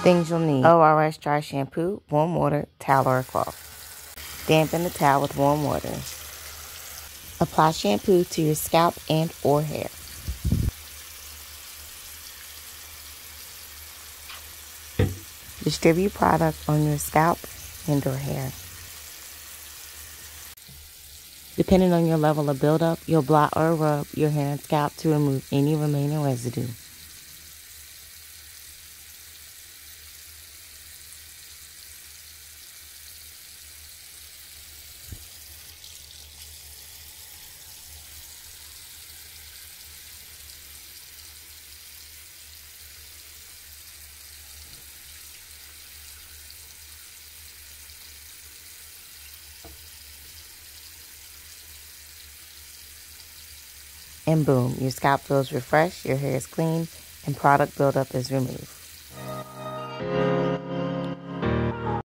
Things you'll need: ORS Dry Shampoo, warm water, towel or a cloth. Dampen the towel with warm water. Apply shampoo to your scalp and or hair. Distribute product on your scalp and or hair. Depending on your level of buildup, you'll blot or rub your hair and scalp to remove any remaining residue. And boom, your scalp feels refreshed, your hair is clean, and product buildup is removed.